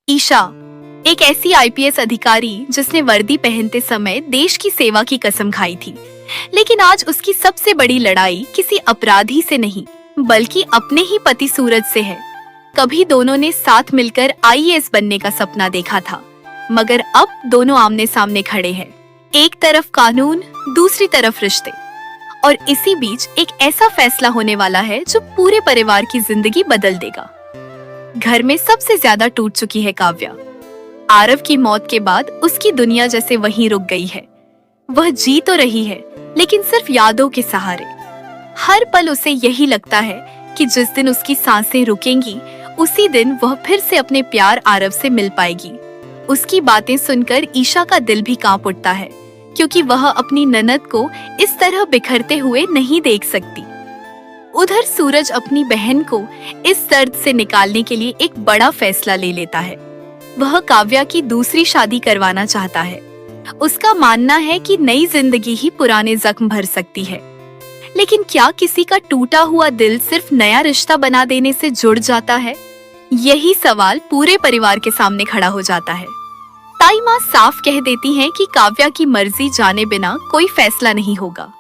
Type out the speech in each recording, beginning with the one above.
ईशा एक ऐसी आईपीएस अधिकारी जिसने वर्दी पहनते समय देश की सेवा की कसम खाई थी, लेकिन आज उसकी सबसे बड़ी लड़ाई किसी अपराधी से नहीं बल्कि अपने ही पति सूरज से है। कभी दोनों ने साथ मिलकर आईएएस बनने का सपना देखा था, मगर अब दोनों आमने सामने खड़े हैं। एक तरफ कानून, दूसरी तरफ रिश्ते, और इसी बीच एक ऐसा फैसला होने वाला है जो पूरे परिवार की जिंदगी बदल देगा। घर में सबसे ज्यादा टूट चुकी है काव्या। आरव की मौत के बाद उसकी दुनिया जैसे वहीं रुक गई है। वह जी तो रही है, लेकिन सिर्फ यादों के सहारे। हर पल उसे यही लगता है कि जिस दिन उसकी सांसें रुकेंगी, उसी दिन वह फिर से अपने प्यार आरव से मिल पाएगी। उसकी बातें सुनकर ईशा का दिल भी कांप उठता है, क्योंकि वह अपनी ननद को इस तरह बिखरते हुए नहीं देख सकती। उधर सूरज अपनी बहन को इस दर्द से निकालने के लिए एक बड़ा फैसला ले लेता है। वह काव्या की दूसरी शादी करवाना चाहता है। उसका मानना है कि नई जिंदगी ही पुराने जख्म भर सकती है। लेकिन क्या किसी का टूटा हुआ दिल सिर्फ नया रिश्ता बना देने से जुड़ जाता है? यही सवाल पूरे परिवार के सामने खड़ा हो जाता है। ताई माँ साफ कह देती हैं कि काव्या की मर्जी जाने बिना कोई फैसला नहीं होगा।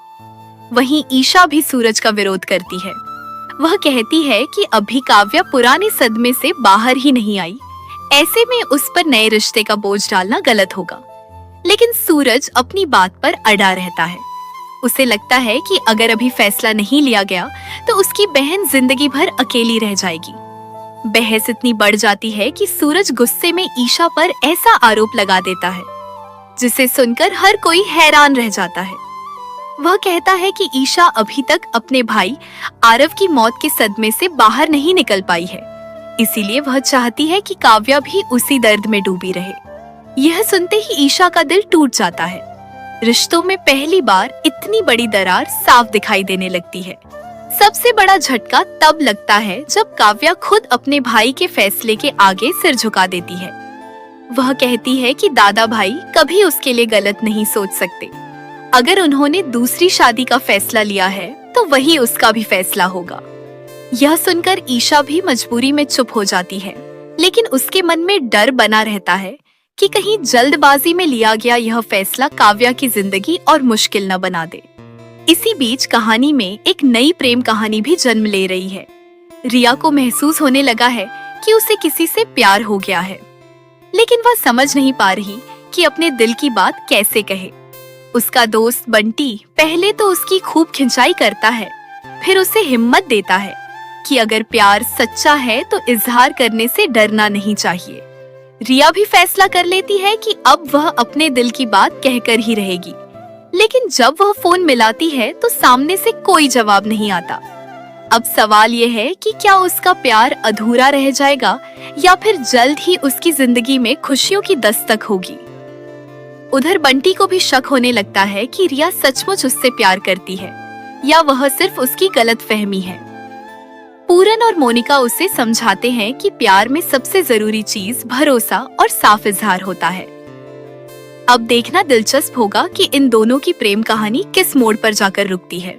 वहीं ईशा भी सूरज का विरोध करती है। वह कहती है कि अभी काव्या पुराने सदमे से बाहर ही नहीं आई, ऐसे में उस पर नए रिश्ते का बोझ डालना गलत होगा। लेकिन सूरज अपनी बात पर अड़ा रहता है। उसे लगता है कि अगर अभी फैसला नहीं लिया गया तो उसकी बहन जिंदगी भर अकेली रह जाएगी। बहस इतनी बढ़ जाती है कि सूरज गुस्से में ईशा पर ऐसा आरोप लगा देता है जिसे सुनकर हर कोई हैरान रह जाता है। वह कहता है कि ईशा अभी तक अपने भाई आरव की मौत के सदमे से बाहर नहीं निकल पाई है, इसीलिए वह चाहती है कि काव्या भी उसी दर्द में डूबी रहे। यह सुनते ही ईशा का दिल टूट जाता है। रिश्तों में पहली बार इतनी बड़ी दरार साफ दिखाई देने लगती है। सबसे बड़ा झटका तब लगता है जब काव्या खुद अपने भाई के फैसले के आगे सिर झुका देती है। वह कहती है कि दादा भाई कभी उसके लिए गलत नहीं सोच सकते। अगर उन्होंने दूसरी शादी का फैसला लिया है तो वही उसका भी फैसला होगा। यह सुनकर ईशा भी मजबूरी में चुप हो जाती है, लेकिन उसके मन में डर बना रहता है कि कहीं जल्दबाजी में लिया गया यह फैसला काव्या की जिंदगी और मुश्किल न बना दे। इसी बीच कहानी में एक नई प्रेम कहानी भी जन्म ले रही है। रिया को महसूस होने लगा है कि उसे किसी से प्यार हो गया है, लेकिन वह समझ नहीं पा रही कि अपने दिल की बात कैसे कहे। उसका दोस्त बंटी पहले तो उसकी खूब खिंचाई करता है, फिर उसे हिम्मत देता है कि अगर प्यार सच्चा है तो इजहार करने से डरना नहीं चाहिए। रिया भी फैसला कर लेती है कि अब वह अपने दिल की बात कहकर ही रहेगी, लेकिन जब वह फोन मिलाती है तो सामने से कोई जवाब नहीं आता। अब सवाल ये है कि क्या उसका प्यार अधूरा रह जाएगा या फिर जल्द ही उसकी जिंदगी में खुशियों की दस्तक होगी। उधर बंटी को भी शक होने लगता है कि रिया सचमुच उससे प्यार करती है या वह सिर्फ उसकी गलतफहमी है। पूरन और मोनिका उसे समझाते हैं कि प्यार में सबसे जरूरी चीज भरोसा और साफ इजहार होता है। अब देखना दिलचस्प होगा कि इन दोनों की प्रेम कहानी किस मोड़ पर जाकर रुकती है।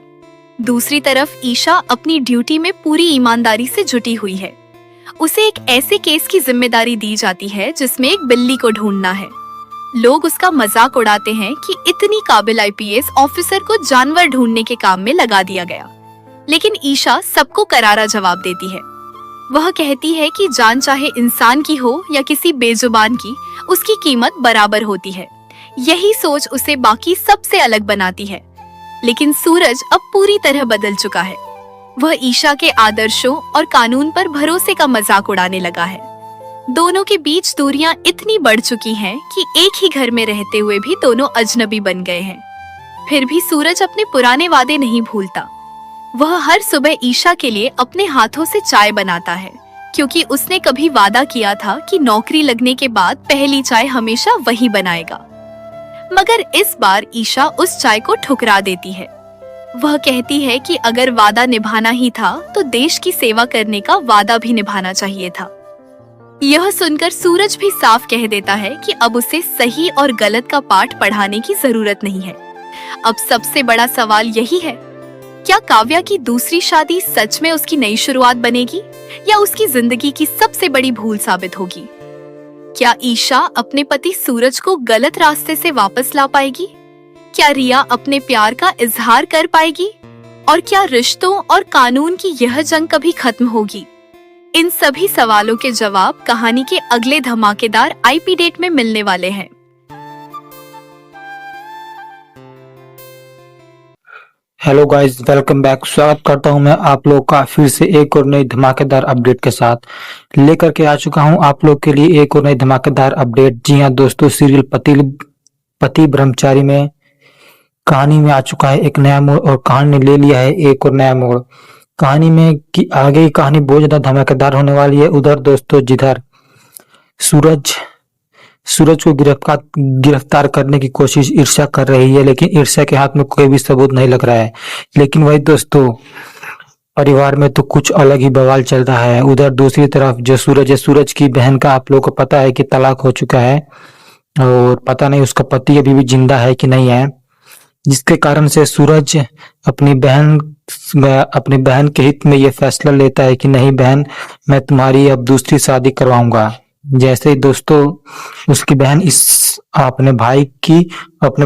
दूसरी तरफ ईशा अपनी ड्यूटी में पूरी ईमानदारी से जुटी हुई है। उसे एक ऐसे केस की जिम्मेदारी दी जाती है जिसमें एक बिल्ली को ढूंढना है। लोग उसका मजाक उड़ाते हैं कि इतनी काबिल आईपीएस ऑफिसर को जानवर ढूंढने के काम में लगा दिया गया, लेकिन ईशा सबको करारा जवाब देती है। वह कहती है कि जान चाहे इंसान की हो या किसी बेजुबान की, उसकी कीमत बराबर होती है। यही सोच उसे बाकी सबसे अलग बनाती है। लेकिन सूरज अब पूरी तरह बदल चुका है। वह ईशा के आदर्शों और कानून पर भरोसे का मजाक उड़ाने लगा है। दोनों के बीच दूरियां इतनी बढ़ चुकी हैं कि एक ही घर में रहते हुए भी दोनों अजनबी बन गए हैं। फिर भी सूरज अपने पुराने वादे नहीं भूलता। वह हर सुबह ईशा के लिए अपने हाथों से चाय बनाता है, क्योंकि उसने कभी वादा किया था कि नौकरी लगने के बाद पहली चाय हमेशा वही बनाएगा। मगर इस बार ईशा उस चाय को ठुकरा देती है। वह कहती है कि अगर वादा निभाना ही था तो देश की सेवा करने का वादा भी निभाना चाहिए था। यह सुनकर सूरज भी साफ कह देता है कि अब उसे सही और गलत का पाठ पढ़ाने की जरूरत नहीं है। अब सबसे बड़ा सवाल यही है, क्या काव्या की दूसरी शादी सच में उसकी नई शुरुआत बनेगी या उसकी जिंदगी की सबसे बड़ी भूल साबित होगी? क्या ईशा अपने पति सूरज को गलत रास्ते से वापस ला पाएगी? क्या रिया अपने प्यार का इजहार कर पाएगी? और क्या रिश्तों और कानून की यह जंग कभी खत्म होगी? इन सभी सवालों के जवाब कहानी के अगले धमाकेदार आईपी डेट में मिलने वाले हैं। Hello guys, welcome back. स्वागत करता हूं मैं आप लोग का फिर से एक और नई धमाकेदार अपडेट के साथ लेकर के आ चुका हूं आप लोग के लिए एक और नई धमाकेदार अपडेट। जी हां दोस्तों, सीरियल पति ब्रह्मचारी में कहानी में आ चुका है एक नया मोड़ और कहानी ने ले लिया है एक और नया मोड़। कहानी में की आगे की कहानी बहुत ज्यादा धमाकेदार होने वाली है। उधर दोस्तों जिधर सूरज को गिरफ्तार करने की कोशिश ईर्ष्या कर रही है, लेकिन ईर्ष्या के हाथ में कोई भी सबूत नहीं लग रहा है। लेकिन वही दोस्तों, परिवार में तो कुछ अलग ही बवाल चल रहा है। उधर दूसरी तरफ जो सूरज है, सूरज की बहन का आप लोगों को पता है कि तलाक हो चुका है और पता नहीं उसका पति अभी भी जिंदा है कि नहीं है, जिसके कारण से सूरज अपनी बहन के हित में ये फैसला लेता है कि नहीं बहन, मैं तुम्हारी अब दूसरी शादी करवाऊंगा। जैसे ही दोस्तों उसकी बहन अपने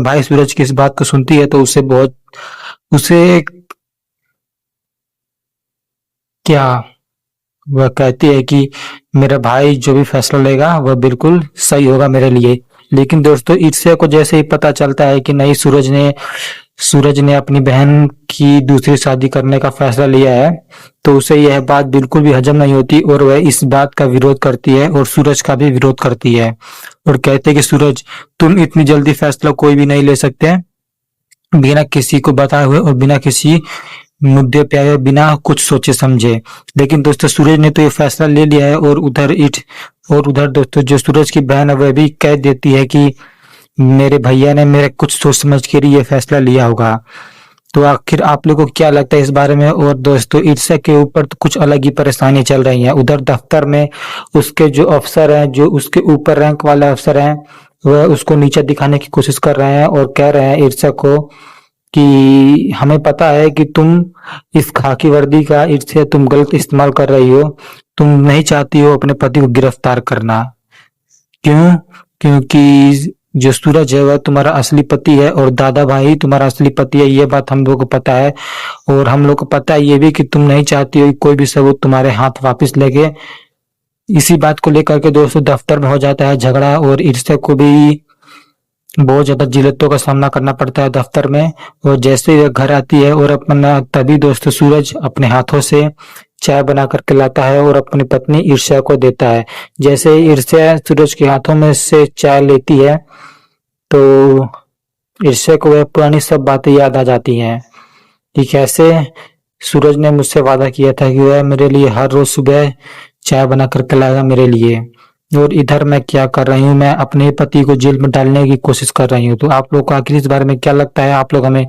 भाई सूरज की इस बात को सुनती है तो उसे क्या वह कहती है कि मेरा भाई जो भी फैसला लेगा वह बिल्कुल सही होगा मेरे लिए। लेकिन दोस्तों ईर्ष्या को जैसे ही पता चलता है कि नहीं, सूरज ने अपनी बहन की दूसरी शादी करने का फैसला लिया है, तो उसे यह बात बिल्कुल भी हजम नहीं होती और वह इस बात का विरोध करती है और सूरज का भी विरोध करती है और कहते हैं कि सूरज, तुम इतनी जल्दी फैसला कोई भी नहीं ले सकते बिना किसी को बताए हुए और बिना किसी मुद्दे पे आए, बिना कुछ सोचे समझे। लेकिन दोस्तों सूरज ने तो ये फैसला ले लिया है और उधर दोस्तों जो सूरज की बहन है वह भी कह देती है कि मेरे भैया ने मेरे कुछ सोच समझ कर ये फैसला लिया होगा। तो आखिर आप लोगों को क्या लगता है इस बारे में? और दोस्तों ईर्ष्या के ऊपर तो कुछ अलग ही परेशानी चल रही है। उधर दफ्तर में उसके जो अफसर हैं, जो उसके ऊपर रैंक वाले अफसर हैं, वह उसको नीचे दिखाने की कोशिश कर रहे हैं और कह रहे हैं ईर्ष्या को कि हमें पता है कि तुम इस खाकी वर्दी का ईर्ष्या तुम गलत इस्तेमाल कर रही हो, तुम नहीं चाहती हो अपने पति को गिरफ्तार करना। क्यों? क्योंकि जो सूरज है वह तुम्हारा असली पति है और दादा भाई तुम्हारा असली पति है, ये बात हम लोग को पता है। और हम लोग को पता है ये भी कि तुम नहीं चाहती हो कोई भी सबूत तुम्हारे हाथ वापस लगे। इसी बात को लेकर के दोस्तों दफ्तर में हो जाता है झगड़ा और ईर्ष्या को भी बहुत ज्यादा जिल्लतों का सामना करना पड़ता है दफ्तर में। और जैसे ही वह घर आती है और अपना तभी दोस्तों सूरज अपने हाथों से चाय बना करके लाता है और अपनी पत्नी ईर्ष्या को देता है। जैसे ही ईर्ष्या सूरज के हाथों में से चाय लेती है तो ईर्ष्या को वह पुरानी सब बातें याद आ जाती हैं कि कैसे सूरज ने मुझसे वादा किया था कि वह मेरे लिए हर रोज सुबह चाय बना करके लाएगा मेरे लिए, और इधर मैं क्या कर रही हूँ, मैं अपने पति को जेल में डालने की कोशिश कर रही हूँ। तो आप लोग को आखिर इस बारे में क्या लगता है? आप लोग हमें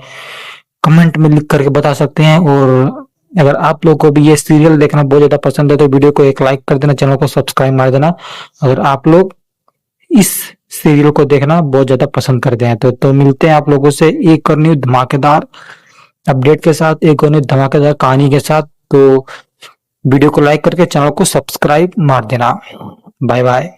कमेंट में लिख करके बता सकते हैं। और अगर आप लोग को भी ये सीरियल देखना बहुत ज्यादा पसंद है तो वीडियो को एक लाइक कर देना, चैनल को सब्सक्राइब मार देना। अगर आप लोग इस सीरियल को देखना बहुत ज्यादा पसंद करते हैं तो मिलते हैं आप लोगों से एक और न्यू धमाकेदार अपडेट के साथ, एक और न्यू धमाकेदार कहानी के साथ। तो वीडियो को लाइक करके चैनल को सब्सक्राइब मार देना। Bye bye.